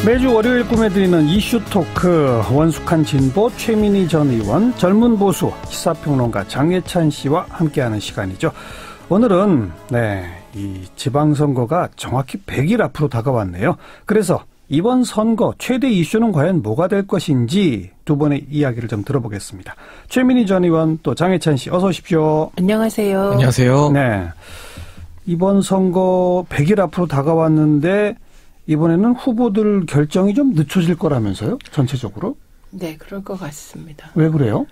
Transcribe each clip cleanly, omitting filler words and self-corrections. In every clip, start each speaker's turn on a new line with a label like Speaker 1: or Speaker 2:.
Speaker 1: 매주 월요일 꾸며드리는 이슈 토크, 원숙한 진보 최민희 전 의원, 젊은 보수 시사평론가 장예찬 씨와 함께하는 시간이죠. 오늘은 이 지방선거가 정확히 100일 앞으로 다가왔네요. 그래서 이번 선거 최대 이슈는 과연 뭐가 될 것인지 두 분의 이야기를 좀 들어보겠습니다. 최민희 전 의원, 또 장예찬 씨 어서 오십시오.
Speaker 2: 안녕하세요.
Speaker 3: 안녕하세요.
Speaker 1: 네, 이번 선거 100일 앞으로 다가왔는데 이번에는 후보들 결정이 좀 늦춰질 거라면서요? 전체적으로?
Speaker 2: 네, 그럴 것 같습니다.
Speaker 1: 왜 그래요?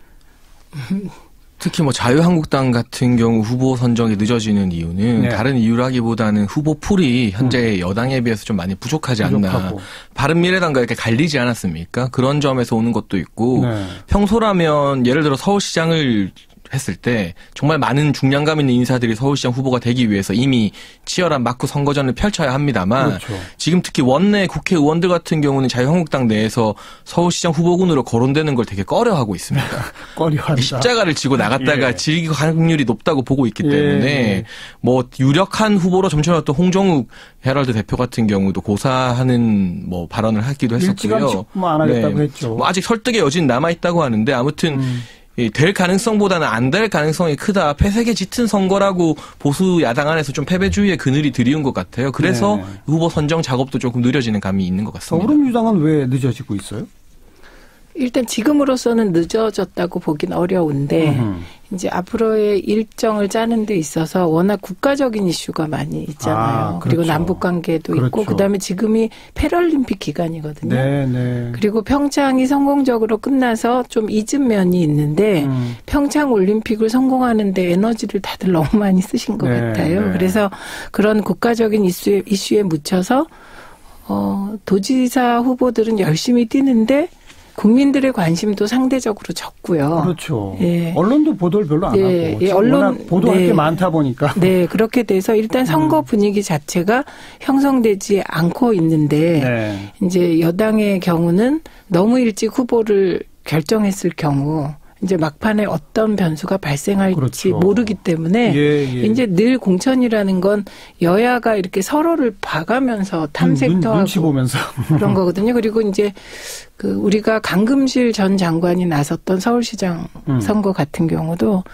Speaker 3: 특히 자유한국당 같은 경우 후보 선정이 늦어지는 이유는 다른 이유라기보다는 후보 풀이 현재 여당에 비해서 좀 많이 부족하지 않나. 바른미래당과 이렇게 갈리지 않았습니까? 그런 점에서 오는 것도 있고 평소라면 예를 들어 서울시장을 했을 때 정말 많은 중량감 있는 인사들이 서울시장 후보가 되기 위해서 이미 치열한 마크 선거전을 펼쳐야 합니다만 지금 특히 원내 국회의원들 같은 경우는 자유한국당 내에서 서울시장 후보군으로 거론되는 걸 되게 꺼려하고 있습니다.
Speaker 1: 꺼려한다.
Speaker 3: 십자가를 지고 나갔다가 질 확률이 높다고 보고 있기 때문에 유력한 후보로 점쳐놨던 홍정욱 헤럴드 대표 같은 경우도 고사하는 발언을 하기도 했었고요.
Speaker 1: 일찌감치 안 하겠다고 했죠.
Speaker 3: 아직 설득의 여지는 남아있다고 하는데 아무튼 될 가능성보다는 안 될 가능성이 크다. 패색에 짙은 선거라고 보수 야당 안에서 좀 패배주의의 그늘이 드리운 것 같아요. 그래서 후보 선정 작업도 조금 느려지는 감이 있는 것 같습니다.
Speaker 1: 더불어민주당은 왜 늦어지고 있어요?
Speaker 2: 일단 지금으로서는 늦어졌다고 보긴 어려운데 이제 앞으로의 일정을 짜는 데 있어서 워낙 국가적인 이슈가 많이 있잖아요. 그리고 남북 관계도 있고 그다음에 지금이 패럴림픽 기간이거든요. 그리고 평창이 성공적으로 끝나서 좀 잊은 면이 있는데 평창 올림픽을 성공하는 데 에너지를 다들 너무 많이 쓰신 것 같아요. 그래서 그런 국가적인 이슈에 묻혀서 도지사 후보들은 열심히 뛰는데 국민들의 관심도 상대적으로 적고요.
Speaker 1: 그렇죠. 언론도 보도를 별로 안 하고. 언론 보도할 게 많다 보니까.
Speaker 2: 네, 그렇게 돼서 일단 선거 분위기 자체가 형성되지 않고 있는데 이제 여당의 경우는 너무 일찍 후보를 결정했을 경우 이제 막판에 어떤 변수가 발생할지 모르기 때문에 이제 늘 공천이라는 건 여야가 이렇게 서로를 봐가면서 탐색도 하고
Speaker 1: 눈치 보면서
Speaker 2: 그런 거거든요. 그리고 이제 우리가 강금실 전 장관이 나섰던 서울시장 선거 같은 경우도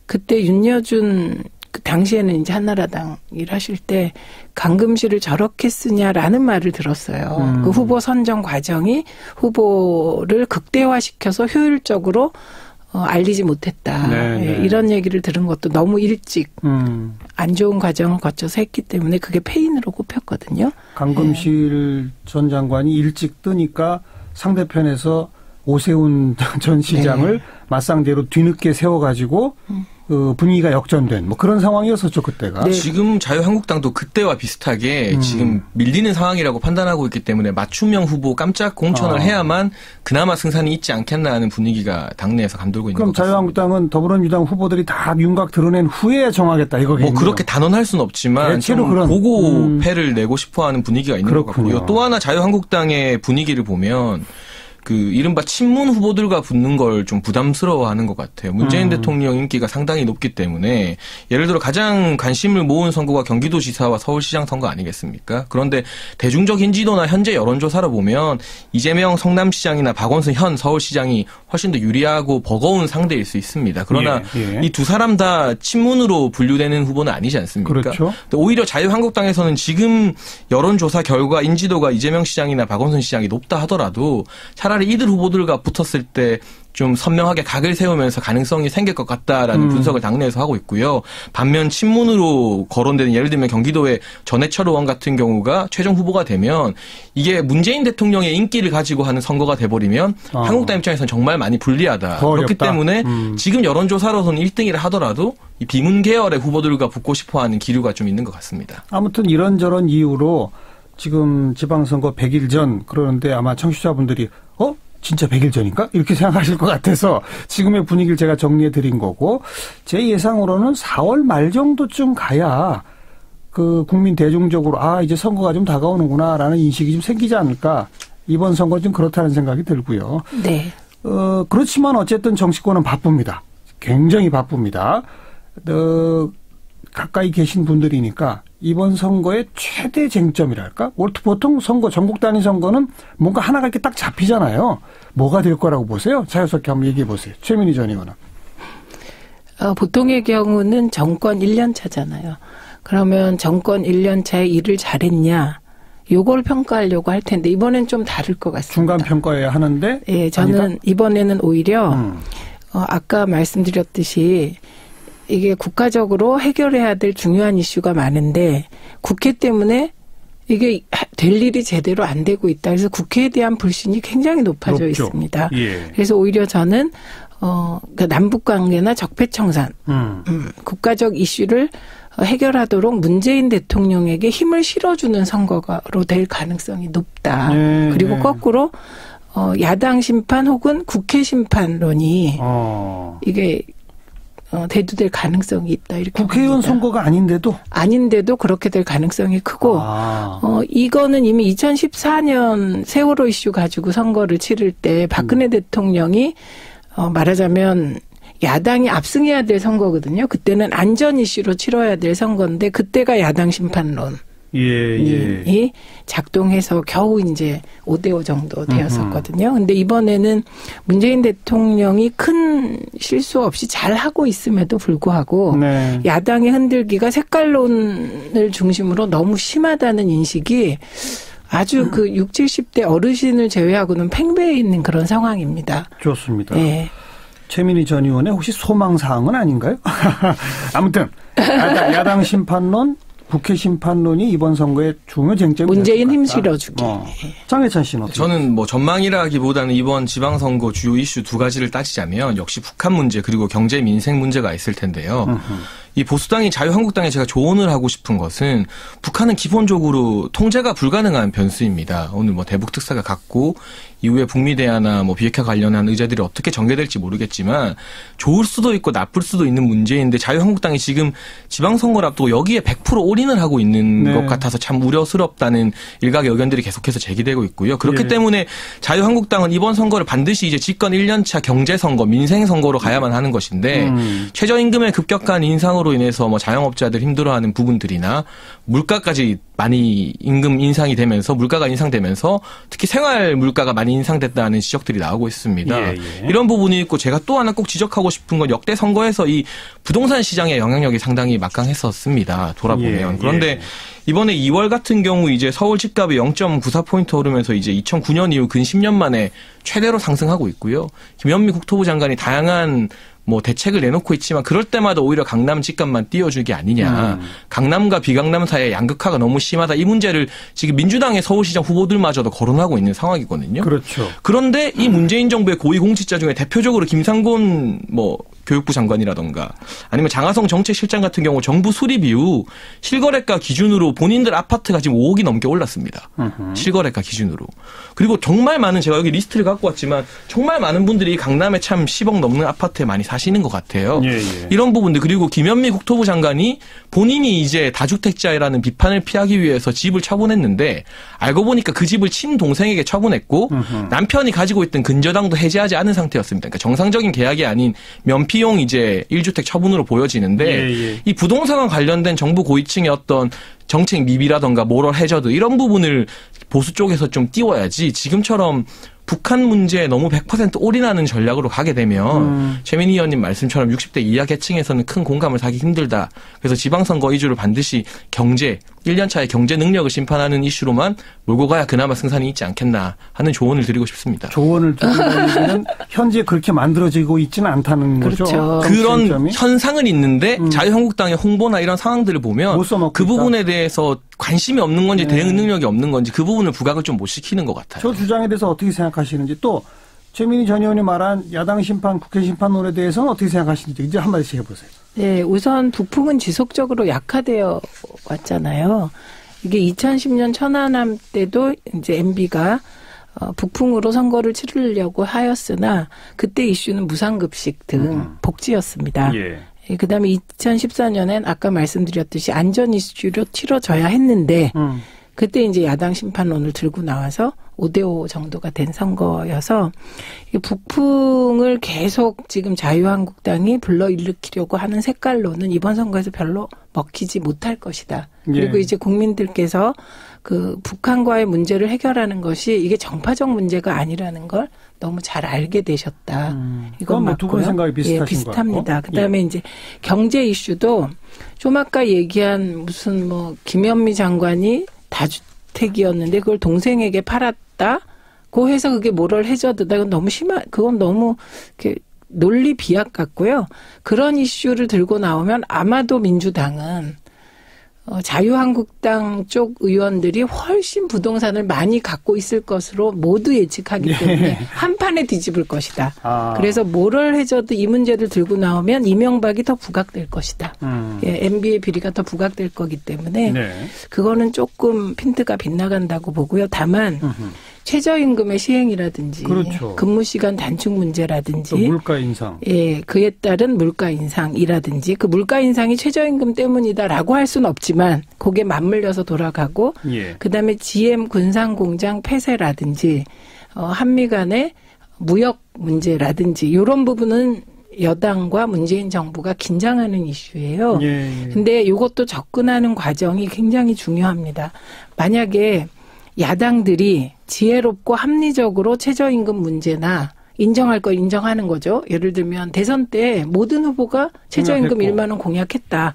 Speaker 2: 그때 윤여준 당시에는 이제 한나라당 일하실 때 강금실을 저렇게 쓰냐라는 말을 들었어요. 그 후보 선정 과정이 후보를 극대화시켜서 효율적으로 알리지 못했다. 이런 얘기를 들은 것도 너무 일찍 안 좋은 과정을 거쳐서 했기 때문에 그게 패인으로 꼽혔거든요.
Speaker 1: 강금실 전 장관이 일찍 뜨니까 상대편에서 오세훈 전 시장을 맞상대로 뒤늦게 세워가지고 분위기가 역전된 그런 상황이었었죠, 그때가.
Speaker 3: 지금 자유한국당도 그때와 비슷하게 지금 밀리는 상황이라고 판단하고 있기 때문에 맞춤형 후보 깜짝 공천을 해야만 그나마 승산이 있지 않겠나 하는 분위기가 당내에서 감돌고 있는 것 같습니다.
Speaker 1: 그럼 자유한국당은 더불어민주당 후보들이 다 윤곽 드러낸 후에 정하겠다 이거겠네요.
Speaker 3: 그렇게 단언할 수는 없지만 좀 보고 패를 내고 싶어하는 분위기가 있는 것 같고요. 또 하나 자유한국당의 분위기를 보면 이른바 친문 후보들과 붙는 걸 좀 부담스러워하는 것 같아요. 문재인 대통령 인기가 상당히 높기 때문에 예를 들어 가장 관심을 모은 선거가 경기도지사와 서울시장 선거 아니겠습니까? 그런데 대중적 인지도나 현재 여론조사로 보면 이재명 성남시장이나 박원순 현 서울시장이 훨씬 더 유리하고 버거운 상대일 수 있습니다. 그러나 이 두 사람 다 친문으로 분류되는 후보는 아니지 않습니까?
Speaker 1: 그렇죠.
Speaker 3: 오히려 자유한국당에서는 지금 여론조사 결과 인지도가 이재명 시장이나 박원순 시장이 높다 하더라도 차라리 이들 후보들과 붙었을 때 좀 선명하게 각을 세우면서 가능성이 생길 것 같다라는 분석을 당내에서 하고 있고요. 반면 친문으로 거론되는 예를 들면 경기도의 전해철 의원 같은 경우가 최종 후보가 되면 이게 문재인 대통령의 인기를 가지고 하는 선거가 돼버리면 한국당 입장에서는 정말 많이 불리하다. 그렇기 때문에 지금 여론조사로서는 1등이라 하더라도 이 비문 계열의 후보들과 붙고 싶어하는 기류가 좀 있는 것 같습니다.
Speaker 1: 아무튼 이런저런 이유로 지금 지방선거 100일 전 그러는데 아마 청취자분들이 진짜 100일 전인가? 이렇게 생각하실 것 같아서 지금의 분위기를 제가 정리해 드린 거고 제 예상으로는 4월 말 정도쯤 가야 국민 대중적으로 이제 선거가 좀 다가오는구나라는 인식이 좀 생기지 않을까. 이번 선거 좀 그렇다는 생각이 들고요.
Speaker 2: 네.
Speaker 1: 그렇지만 어쨌든 정치권은 바쁩니다. 굉장히 바쁩니다. 가까이 계신 분들이니까 이번 선거의 최대 쟁점이랄까? 보통 선거, 전국 단위 선거는 뭔가 하나가 이렇게 딱 잡히잖아요. 뭐가 될 거라고 보세요? 자유스럽게 한번 얘기해 보세요. 최민희 전 의원은.
Speaker 2: 보통의 경우는 정권 1년 차잖아요. 그러면 정권 1년 차에 일을 잘했냐? 요걸 평가하려고 할 텐데 이번엔 좀 다를 것 같습니다.
Speaker 1: 중간 평가해야 하는데?
Speaker 2: 예, 저는 아니다? 이번에는 오히려 아까 말씀드렸듯이 이게 국가적으로 해결해야 될 중요한 이슈가 많은데 국회 때문에 이게 될 일이 제대로 안 되고 있다. 그래서 국회에 대한 불신이 굉장히 높아져 있습니다.
Speaker 1: 예.
Speaker 2: 그래서 오히려 저는 그러니까 남북관계나 적폐청산, 국가적 이슈를 해결하도록 문재인 대통령에게 힘을 실어주는 선거로 될 가능성이 높다. 그리고 거꾸로 야당 심판 혹은 국회 심판론이 이게 대두될 가능성이 있다. 이렇게
Speaker 1: 국회의원
Speaker 2: 봅니다.
Speaker 1: 선거가 아닌데도
Speaker 2: 그렇게 될 가능성이 크고 이거는 이미 2014년 세월호 이슈 가지고 선거를 치를 때 박근혜 대통령이 말하자면 야당이 압승해야 될 선거거든요. 그때는 안전 이슈로 치러야 될 선거인데 그때가 야당 심판론. 이 작동해서 겨우 이제 5대5 정도 되었었거든요. 근데 이번에는 문재인 대통령이 큰 실수 없이 잘 하고 있음에도 불구하고 네. 야당의 흔들기가 색깔론을 중심으로 너무 심하다는 인식이 아주 그 60, 70대 어르신을 제외하고는 팽배해 있는 그런 상황입니다.
Speaker 1: 좋습니다.
Speaker 2: 네.
Speaker 1: 최민희 전 의원의 혹시 소망사항은 아닌가요? 아무튼 야당 심판론 국회 심판론이 이번 선거의 중요 쟁점이
Speaker 2: 문재인 힘 실어주기.
Speaker 1: 장해찬 씨는 어떻게?
Speaker 3: 저는 뭐 전망이라기보다는 이번 지방선거 주요 이슈 두 가지를 따지자면 역시 북한 문제 그리고 경제 민생 문제가 있을 텐데요. 이 보수당이 자유한국당에 제가 조언을 하고 싶은 것은 북한은 기본적으로 통제가 불가능한 변수입니다. 오늘 뭐 대북 특사가 갔고 이후에 북미 대화나 뭐 비핵화 관련한 의제들이 어떻게 전개될지 모르겠지만 좋을 수도 있고 나쁠 수도 있는 문제인데 자유한국당이 지금 지방선거를 앞두고 여기에 100% 올인을 하고 있는 네. 것 같아서 참 우려스럽다는 일각의 의견들이 계속해서 제기되고 있고요. 그렇기 네. 때문에 자유한국당은 이번 선거를 반드시 이제 집권 1년차 경제선거, 민생선거로 가야만 하는 것인데 최저임금의 급격한 인상으로 인해서 뭐 자영업자들 힘들어하는 부분들이나 물가까지 많이 임금 인상이 되면서 물가가 인상되면서 특히 생활 물가가 많이 인상됐다는 지적들이 나오고 있습니다. 이런 부분이 있고 제가 또 하나 꼭 지적하고 싶은 건 역대 선거에서 이 부동산 시장의 영향력이 상당히 막강했었습니다. 돌아보면. 그런데 이번에 2월 같은 경우 이제 서울 집값이 0.94포인트 오르면서 이제 2009년 이후 근 10년 만에 최대로 상승하고 있고요. 김현미 국토부 장관이 다양한 뭐 대책을 내놓고 있지만 그럴 때마다 오히려 강남 집값만 띄워주기 아니냐. 강남과 비강남 사이의 양극화가 너무 심하다. 이 문제를 지금 민주당의 서울시장 후보들마저도 거론하고 있는 상황이거든요.
Speaker 1: 그렇죠.
Speaker 3: 그런데 이 문재인 정부의 고위공직자 중에 대표적으로 김상곤 뭐 교육부 장관이라던가 아니면 장하성 정책실장 같은 경우 정부 수립 이후 실거래가 기준으로 본인들 아파트가 지금 5억이 넘게 올랐습니다. 실거래가 기준으로. 그리고 정말 많은 제가 여기 리스트를 갖고 왔지만 정말 많은 분들이 강남에 참 10억 넘는 아파트에 많이 사시는 것 같아요. 이런 부분들 그리고 김현미 국토부 장관이 본인이 이제 다주택자라는 비판을 피하기 위해서 집을 처분했는데 알고 보니까 그 집을 친동생에게 처분했고 남편이 가지고 있던 근저당도 해지하지 않은 상태였습니다. 그러니까 정상적인 계약이 아닌 면피용 이제 1주택 처분으로 보여지는데 이 부동산과 관련된 정부 고위층의 어떤 정책 미비라던가 모럴 해저드 이런 부분을 보수 쪽에서 좀 띄워야지 지금처럼 북한 문제에 너무 100% 올인하는 전략으로 가게 되면 최민희 의원님 말씀처럼 60대 이하 계층에서는 큰 공감을 사기 힘들다. 그래서 지방선거 이주를 반드시 경제, 1년차의 경제 능력을 심판하는 이슈로만 몰고 가야 그나마 승산이 있지 않겠나 하는 조언을 드리고 싶습니다.
Speaker 1: 조언을 드리는 현재 그렇게 만들어지고 있지는 않다는
Speaker 2: 그렇죠.
Speaker 1: 거죠.
Speaker 3: 그런
Speaker 1: 점이?
Speaker 3: 현상은 있는데 자유한국당의 홍보나 이런 상황들을 보면 그 부분에 대해서 관심이 없는 건지 대응 능력이 없는 건지 그 부분을 부각을 좀 못 시키는 것 같아요.
Speaker 1: 저 주장에 대해서 어떻게 생각하시는지 또 최민희 전 의원이 말한 야당 심판, 국회 심판론에 대해서는 어떻게 생각하시는지 이제 한마디씩 해보세요.
Speaker 2: 네, 우선 북풍은 지속적으로 약화되어 왔잖아요. 이게 2010년 천안함 때도 이제 MB가 북풍으로 선거를 치르려고 하였으나 그때 이슈는 무상급식 등 복지였습니다. 그다음에 2014년엔 아까 말씀드렸듯이 안전 이슈로 치러져야 했는데 그때 이제 야당 심판론을 들고 나와서 5대5 정도가 된 선거여서 북풍을 계속 지금 자유한국당이 불러일으키려고 하는 색깔로는 이번 선거에서 별로 먹히지 못할 것이다. 그리고 이제 국민들께서 그 북한과의 문제를 해결하는 것이 이게 정파적 문제가 아니라는 걸 너무 잘 알게 되셨다. 이건 맞고요.
Speaker 1: 두 분 생각이 비슷하신
Speaker 2: 비슷합니다. 그다음에 이제 경제 이슈도 좀 아까 얘기한 무슨 뭐 김현미 장관이 다주택이었는데 그걸 동생에게 팔았다. 그 해서 그게 뭐를 해줘도다. 이건 너무 그건 너무 이렇게 논리 비약 같고요. 그런 이슈를 들고 나오면 아마도 민주당은 자유한국당 쪽 의원들이 훨씬 부동산을 많이 갖고 있을 것으로 모두 예측하기 때문에 한 판에 뒤집을 것이다. 그래서 뭐를 해줘도 이 문제를 들고 나오면 이명박이 더 부각될 것이다. MB의 비리가 더 부각될 거기 때문에 그거는 조금 핀트가 빗나간다고 보고요. 다만 최저임금의 시행이라든지
Speaker 1: 그렇죠.
Speaker 2: 근무시간 단축 문제라든지
Speaker 1: 물가 인상.
Speaker 2: 예, 그에 따른 물가 인상이라든지 그 물가 인상이 최저임금 때문이다라고 할 수는 없지만 그게 맞물려서 돌아가고 그다음에 GM 군산공장 폐쇄라든지 한미 간의 무역 문제라든지 이런 부분은 여당과 문재인 정부가 긴장하는 이슈예요. 근데 이것도 접근하는 과정이 굉장히 중요합니다. 만약에 야당들이 지혜롭고 합리적으로 최저임금 문제나 인정할 거 인정하는 거죠. 예를 들면 대선 때 모든 후보가 최저임금 1만 원 공약했다.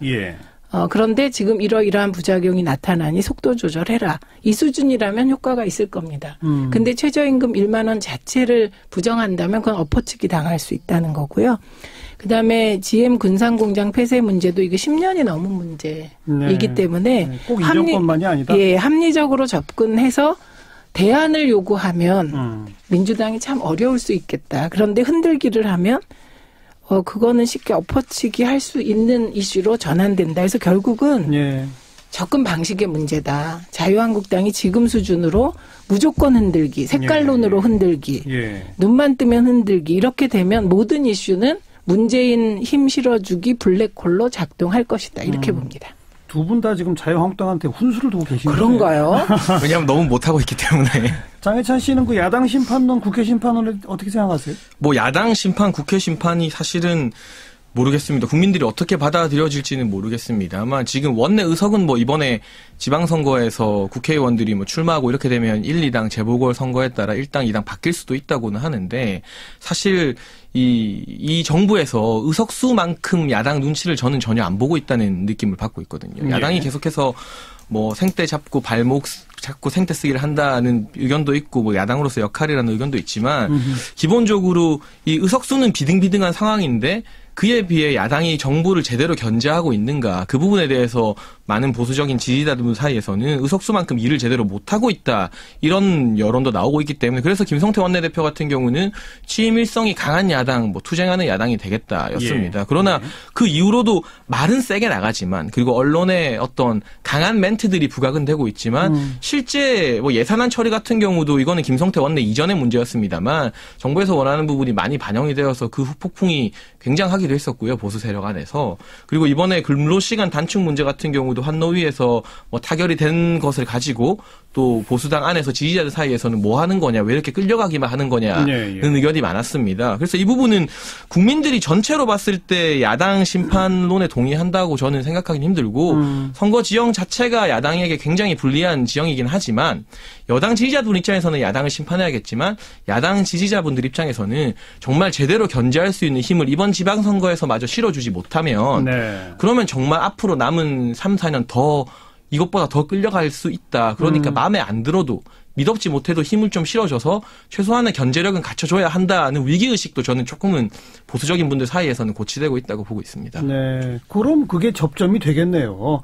Speaker 2: 그런데 지금 이러이러한 부작용이 나타나니 속도 조절해라. 이 수준이라면 효과가 있을 겁니다. 근데 최저임금 1만 원 자체를 부정한다면 그건 엎어치기 당할 수 있다는 거고요. 그다음에 GM 군산공장 폐쇄 문제도 이게 10년이 넘은 문제이기 때문에
Speaker 1: 꼭 이 정권만이 아니다.
Speaker 2: 예, 합리적으로 접근해서 대안을 요구하면 민주당이 참 어려울 수 있겠다. 그런데 흔들기를 하면 그거는 쉽게 엎어치기 할 수 있는 이슈로 전환된다. 그래서 결국은 접근 방식의 문제다. 자유한국당이 지금 수준으로 무조건 흔들기, 색깔론으로 흔들기, 눈만 뜨면 흔들기 이렇게 되면 모든 이슈는 문재인 힘 실어주기 블랙홀로 작동할 것이다. 이렇게 봅니다.
Speaker 1: 두 분 다 지금 자유한국당한테 훈수를 두고 계신가요?
Speaker 2: 그런가요?
Speaker 3: 왜냐하면 너무 못하고 있기 때문에.
Speaker 1: 장해찬 씨는 그 야당 심판론, 국회 심판론을 어떻게 생각하세요?
Speaker 3: 뭐 야당 심판, 국회 심판이 사실은 모르겠습니다. 국민들이 어떻게 받아들여질지는 모르겠습니다만 지금 원내 의석은 뭐 이번에 지방선거에서 국회의원들이 뭐 출마하고 이렇게 되면 1, 2당 재보궐선거에 따라 1당, 2당 바뀔 수도 있다고는 하는데 사실 이 정부에서 의석수만큼 야당 눈치를 저는 전혀 안 보고 있다는 느낌을 받고 있거든요. 야당이 계속해서 뭐 생떼 잡고 발목 잡고 생떼 쓰기를 한다는 의견도 있고 뭐 야당으로서 역할이라는 의견도 있지만 기본적으로 이 의석수는 비등비등한 상황인데 그에 비해 야당이 정부를 제대로 견제하고 있는가 그 부분에 대해서 많은 보수적인 지지자들 사이에서는 의석수만큼 일을 제대로 못하고 있다 이런 여론도 나오고 있기 때문에 그래서 김성태 원내대표 같은 경우는 취임 일성이 강한 야당 뭐 투쟁하는 야당이 되겠다였습니다. 그러나 그 이후로도 말은 세게 나가지만 그리고 언론의 어떤 강한 멘트들이 부각은 되고 있지만 실제 뭐 예산안 처리 같은 경우도 이거는 김성태 원내 이전의 문제였습니다만 정부에서 원하는 부분이 많이 반영이 되어서 그 후폭풍이 굉장하기도 했었고요. 보수 세력 안에서. 그리고 이번에 근로시간 단축 문제 같은 경우도 환노위에서 뭐 타결이 된 것을 가지고 또 보수당 안에서 지지자들 사이에서는 뭐 하는 거냐, 왜 이렇게 끌려가기만 하는 거냐는 의견이 많았습니다. 그래서 이 부분은 국민들이 전체로 봤을 때 야당 심판론에 동의한다고 저는 생각하기는 힘들고 선거 지형 자체가 야당에게 굉장히 불리한 지형이긴 하지만 여당 지지자분 입장에서는 야당을 심판해야겠지만 야당 지지자분들 입장에서는 정말 제대로 견제할 수 있는 힘을 이번 지방선거에서 마저 실어주지 못하면 그러면 정말 앞으로 남은 3, 4년 더 이것보다 더 끌려갈 수 있다. 그러니까 마음에 안 들어도 믿업지 못해도 힘을 좀 실어줘서 최소한의 견제력은 갖춰줘야 한다는 위기의식도 저는 조금은 보수적인 분들 사이에서는 고취되고 있다고 보고 있습니다.
Speaker 1: 네, 그럼 그게 접점이 되겠네요.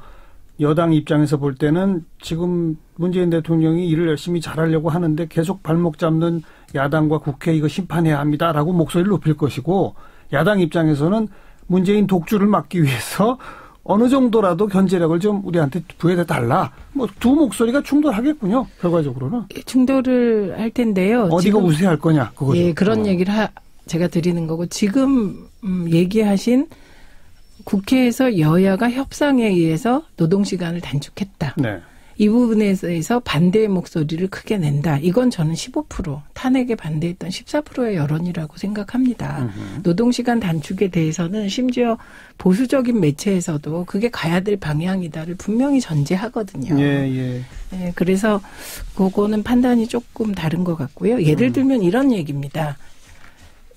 Speaker 1: 여당 입장에서 볼 때는 지금 문재인 대통령이 일을 열심히 잘하려고 하는데 계속 발목 잡는 야당과 국회 이거 심판해야 합니다라고 목소리를 높일 것이고 야당 입장에서는 문재인 독주를 막기 위해서 어느 정도라도 견제력을 좀 우리한테 부여해달라. 뭐 두 목소리가 충돌하겠군요. 결과적으로는.
Speaker 2: 충돌을 할 텐데요.
Speaker 1: 어디가 우세할 거냐. 그거죠.
Speaker 2: 예, 그런 얘기를 제가 드리는 거고 지금 얘기하신 국회에서 여야가 협상에 의해서 노동시간을 단축했다. 이 부분에 대해서 반대의 목소리를 크게 낸다. 이건 저는 15%, 탄핵에 반대했던 14%의 여론이라고 생각합니다. 노동시간 단축에 대해서는 심지어 보수적인 매체에서도 그게 가야 될 방향이다를 분명히 전제하거든요.
Speaker 1: 예.
Speaker 2: 네, 그래서 그거는 판단이 조금 다른 것 같고요. 예를 들면 이런 얘기입니다.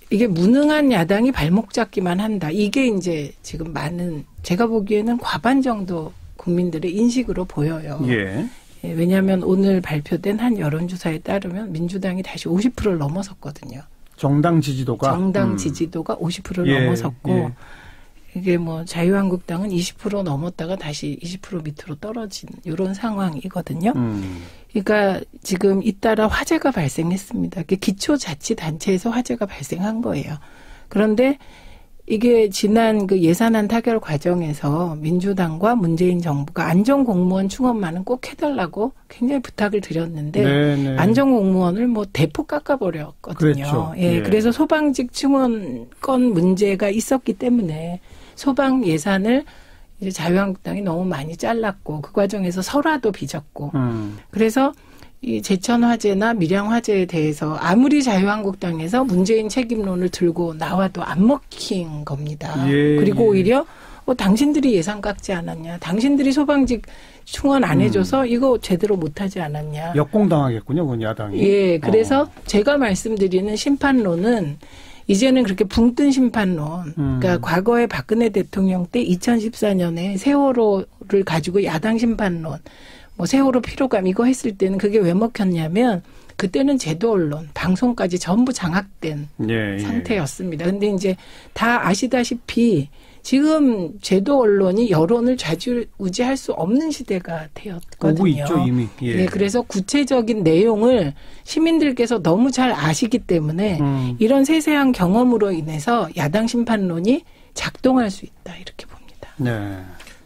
Speaker 2: 이게 무능한 야당이 발목 잡기만 한다. 이게 이제 지금 많은, 제가 보기에는 과반 정도 국민들의 인식으로 보여요.
Speaker 1: 예.
Speaker 2: 왜냐하면 오늘 발표된 한 여론조사에 따르면 민주당이 다시 50%를 넘어섰거든요.
Speaker 1: 정당 지지도가?
Speaker 2: 정당 지지도가 50%를 넘어섰고, 이게 뭐 자유한국당은 20% 넘었다가 다시 20% 밑으로 떨어진 이런 상황이거든요. 그러니까 지금 잇따라 화재가 발생했습니다. 기초자치단체에서 화재가 발생한 거예요. 그런데 이게 지난 그 예산안 타결 과정에서 민주당과 문재인 정부가 안전공무원 충원만은 꼭 해달라고 굉장히 부탁을 드렸는데
Speaker 1: 네네.
Speaker 2: 안전공무원을 뭐 대폭 깎아버렸거든요.
Speaker 1: 그랬죠.
Speaker 2: 예, 그래서 소방직 충원권 문제가 있었기 때문에 소방 예산을 이제 자유한국당이 너무 많이 잘랐고 그 과정에서 설화도 빚었고 그래서 이 제천 화재나 밀양 화재에 대해서 아무리 자유한국당에서 문재인 책임론을 들고 나와도 안 먹힌 겁니다. 그리고 오히려 당신들이 예산 깎지 않았냐. 당신들이 소방직 충원 안 해줘서 이거 제대로 못하지 않았냐.
Speaker 1: 역공당하겠군요. 그건 야당이.
Speaker 2: 예, 그래서 제가 말씀드리는 심판론은 이제는 그렇게 붕 뜬 심판론. 그러니까 과거에 박근혜 대통령 때 2014년에 세월호를 가지고 야당 심판론. 뭐 세월호 피로감 이거 했을 때는 그게 왜 먹혔냐면 그때는 제도 언론, 방송까지 전부 장악된 상태였습니다. 근데 이제 다 아시다시피 지금 제도 언론이 여론을 좌지우지할 수 없는 시대가 되었거든요.
Speaker 1: 오고 있죠, 이미.
Speaker 2: 네, 그래서 구체적인 내용을 시민들께서 너무 잘 아시기 때문에 이런 세세한 경험으로 인해서 야당 심판론이 작동할 수 있다 이렇게 봅니다.
Speaker 1: 네.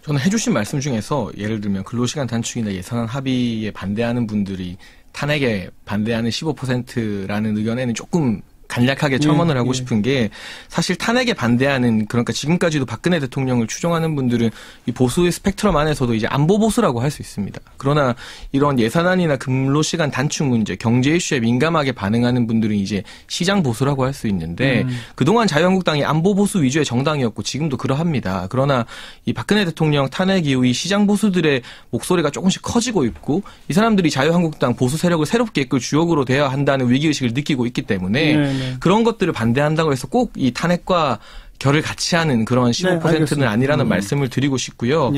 Speaker 3: 저는 해주신 말씀 중에서 예를 들면 근로시간 단축이나 예산안 합의에 반대하는 분들이 탄핵에 반대하는 15%라는 의견에는 조금 간략하게 첨언을 하고 싶은 게 사실 탄핵에 반대하는 그러니까 지금까지도 박근혜 대통령을 추종하는 분들은 이 보수의 스펙트럼 안에서도 이제 안보 보수라고 할 수 있습니다. 그러나 이런 예산안이나 근로시간 단축 문제, 경제 이슈에 민감하게 반응하는 분들은 이제 시장 보수라고 할 수 있는데 그동안 자유한국당이 안보 보수 위주의 정당이었고 지금도 그러합니다. 그러나 이 박근혜 대통령 탄핵 이후 이 시장 보수들의 목소리가 조금씩 커지고 있고 이 사람들이 자유한국당 보수 세력을 새롭게 이끌 주역으로 돼야 한다는 위기의식을 느끼고 있기 때문에 그런 것들을 반대한다고 해서 꼭 이 탄핵과 결을 같이 하는 그런 15%는 아니라는 말씀을 드리고 싶고요.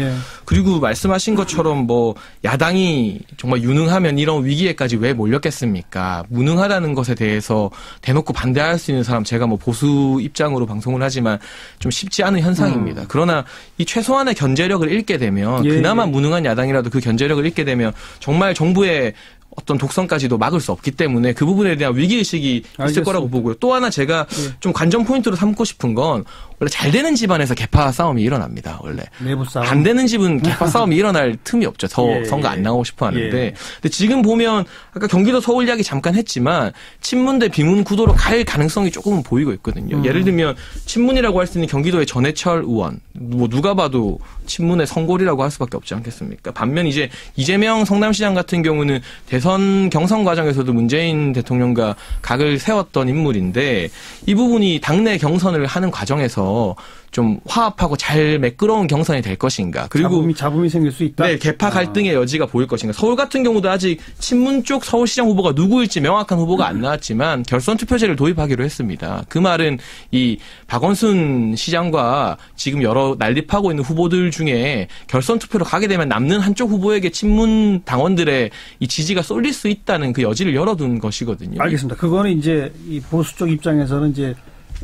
Speaker 3: 그리고 말씀하신 것처럼 뭐 야당이 정말 유능하면 이런 위기에까지 왜 몰렸겠습니까? 무능하다는 것에 대해서 대놓고 반대할 수 있는 사람 제가 뭐 보수 입장으로 방송을 하지만 좀 쉽지 않은 현상입니다. 그러나 이 최소한의 견제력을 잃게 되면 그나마 무능한 야당이라도 그 견제력을 잃게 되면 정말 정부의 어떤 독선까지도 막을 수 없기 때문에 그 부분에 대한 위기의식이 있을 거라고 보고요. 또 하나 제가 좀 관전 포인트로 삼고 싶은 건 원래 잘 되는 집안에서 개파 싸움이 일어납니다. 원래.
Speaker 1: 내부 싸움.
Speaker 3: 안 되는 집은 개파 싸움이 일어날 틈이 없죠. 더 선거 안 나오고 싶어 하는데. 근데 지금 보면 아까 경기도 서울 이야기 잠깐 했지만 친문대 비문 구도로 갈 가능성이 조금은 보이고 있거든요. 예를 들면 친문이라고 할 수 있는 경기도의 전해철 의원. 뭐 누가 봐도 친문의 성골이라고 할 수밖에 없지 않겠습니까? 반면 이제 이재명 성남시장 같은 경우는 대선 경선 과정에서도 문재인 대통령과 각을 세웠던 인물인데 이 부분이 당내 경선을 하는 과정에서 좀 화합하고 잘 매끄러운 경선이 될 것인가. 그리고
Speaker 1: 잡음이 생길 수 있다.
Speaker 3: 네, 개파 갈등의 여지가 보일 것인가. 서울 같은 경우도 아직 친문 쪽 서울시장 후보가 누구일지 명확한 후보가 안 나왔지만 결선 투표제를 도입하기로 했습니다. 그 말은 이 박원순 시장과 지금 여러 난립하고 있는 후보들 중에 결선 투표로 가게 되면 남는 한쪽 후보에게 친문 당원들의 이 지지가 쏠릴 수 있다는 그 여지를 열어둔 것이거든요.
Speaker 1: 알겠습니다. 그거는 이제 이 보수 쪽 입장에서는 이제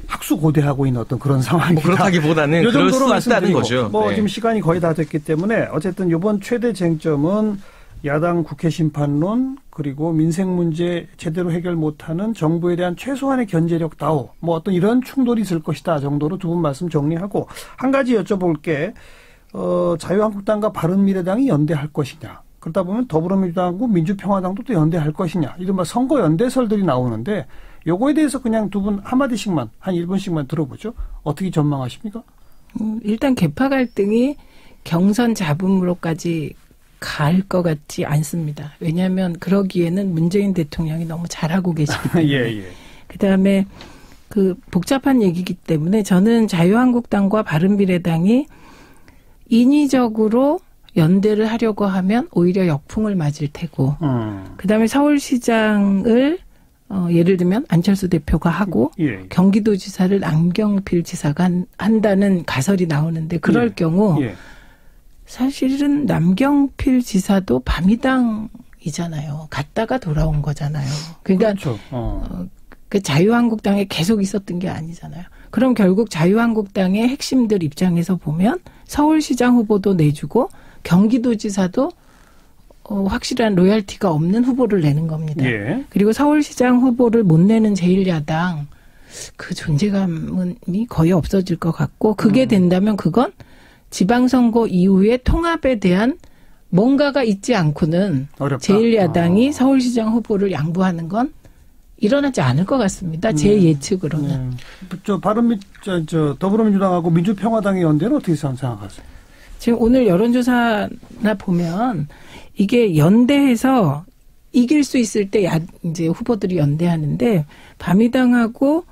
Speaker 1: 학수고대하고 있는 어떤 그런 상황이다.
Speaker 3: 뭐 그렇다기보다는 그럴 수 있다는 거죠.
Speaker 1: 뭐 지금 시간이 거의 다 됐기 때문에 어쨌든 이번 최대 쟁점은 야당 국회 심판론 그리고 민생 문제 제대로 해결 못하는 정부에 대한 최소한의 견제력 다오 뭐 어떤 이런 충돌이 있을 것이다 정도로 두 분 말씀 정리하고 한 가지 여쭤볼게. 자유한국당과 바른미래당이 연대할 것이냐. 그러다 보면 더불어민주당하고 민주평화당도 또 연대할 것이냐. 이른바 선거 연대설들이 나오는데 요거에 대해서 그냥 두 분 한마디씩만 한 1분씩만 들어보죠. 어떻게 전망하십니까?
Speaker 2: 일단 개파 갈등이 경선 잡음으로까지 갈 것 같지 않습니다. 왜냐하면 그러기에는 문재인 대통령이 너무 잘하고 계시기 때문에.
Speaker 1: 예.
Speaker 2: 그다음에 그 복잡한 얘기이기 때문에 저는 자유한국당과 바른미래당이 인위적으로 연대를 하려고 하면 오히려 역풍을 맞을 테고 그다음에 서울시장을 예를 들면 안철수 대표가 하고 경기도지사를 남경필 지사가 한다는 가설이 나오는데 그럴 경우 사실은 남경필 지사도 바미당이잖아요. 갔다가 돌아온 거잖아요. 그러니까
Speaker 1: 그렇죠.
Speaker 2: 그 자유한국당에 계속 있었던 게 아니잖아요. 그럼 결국 자유한국당의 핵심들 입장에서 보면 서울시장 후보도 내주고 경기도지사도 확실한 로열티가 없는 후보를 내는 겁니다. 그리고 서울시장 후보를 못 내는 제1야당 그 존재감이 거의 없어질 것 같고 그게 된다면 그건 지방선거 이후에 통합에 대한 뭔가가 있지 않고는 어렵다. 제1야당이 서울시장 후보를 양보하는 건 일어나지 않을 것 같습니다. 제 예측으로는.
Speaker 1: 더불어민주당하고 민주평화당의 연대는 어떻게 생각하세요?
Speaker 2: 지금 오늘 여론조사나 보면 이게 연대해서 이길 수 있을 때 이제 후보들이 연대하는데 바미당하고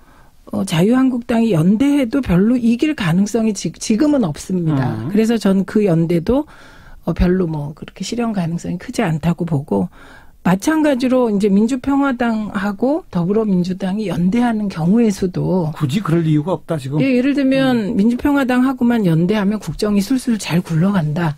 Speaker 2: 자유한국당이 연대해도 별로 이길 가능성이 지금은 없습니다. 그래서 전 그 연대도 별로 뭐 그렇게 실현 가능성이 크지 않다고 보고 마찬가지로 이제 민주평화당하고 더불어민주당이 연대하는 경우의 수도
Speaker 1: 굳이 그럴 이유가 없다 지금.
Speaker 2: 예, 예를 들면 민주평화당하고만 연대하면 국정이 술술 잘 굴러간다.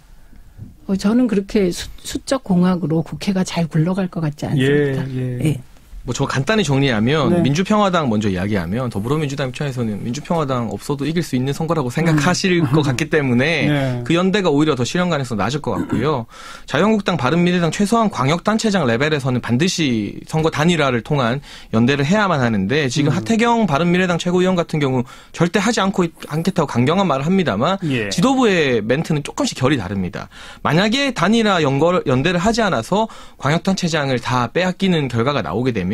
Speaker 2: 저는 그렇게 수적 공학으로 국회가 잘 굴러갈 것 같지 않습니다. 예.
Speaker 3: 뭐 저 간단히 정리하면 민주평화당 먼저 이야기하면 더불어민주당 입장에서는 민주평화당 없어도 이길 수 있는 선거라고 생각하실 것 같기 때문에 그 연대가 오히려 더 실현 가능성 낮을 것 같고요. 자유한국당, 바른미래당 최소한 광역단체장 레벨에서는 반드시 선거 단일화를 통한 연대를 해야만 하는데 지금 하태경 바른미래당 최고위원 같은 경우 절대 하지 않겠다고 강경한 말을 합니다만 지도부의 멘트는 조금씩 결이 다릅니다. 만약에 단일화 연대를 하지 않아서 광역단체장을 다 빼앗기는 결과가 나오게 되면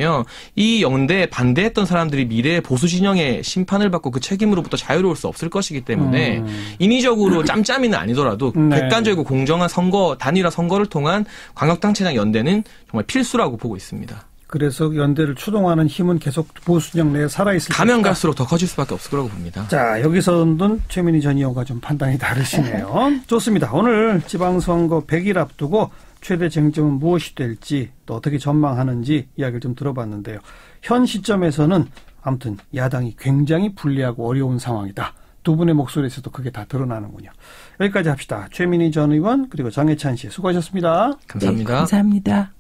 Speaker 3: 이 연대에 반대했던 사람들이 미래의 보수 진영의 심판을 받고 그 책임으로부터 자유로울 수 없을 것이기 때문에 인위적으로 짬짬이는 아니더라도 객관적이고 공정한 선거, 단일화 선거를 통한 광역단체장 연대는 정말 필수라고 보고 있습니다.
Speaker 1: 그래서 연대를 추동하는 힘은 계속 보수 진영 내에 살아있을
Speaker 3: 가면 갈수록 더 커질 수밖에 없을 거라고 봅니다.
Speaker 1: 자, 여기서는 최민희 전 의원과 좀 판단이 다르시네요. 좋습니다. 오늘 지방선거 100일 앞두고 최대 쟁점은 무엇이 될지 또 어떻게 전망하는지 이야기를 좀 들어봤는데요. 현 시점에서는 아무튼 야당이 굉장히 불리하고 어려운 상황이다. 두 분의 목소리에서도 그게 다 드러나는군요. 여기까지 합시다. 최민희 전 의원 그리고 장해찬 씨 수고하셨습니다.
Speaker 3: 감사합니다.
Speaker 2: 네, 감사합니다.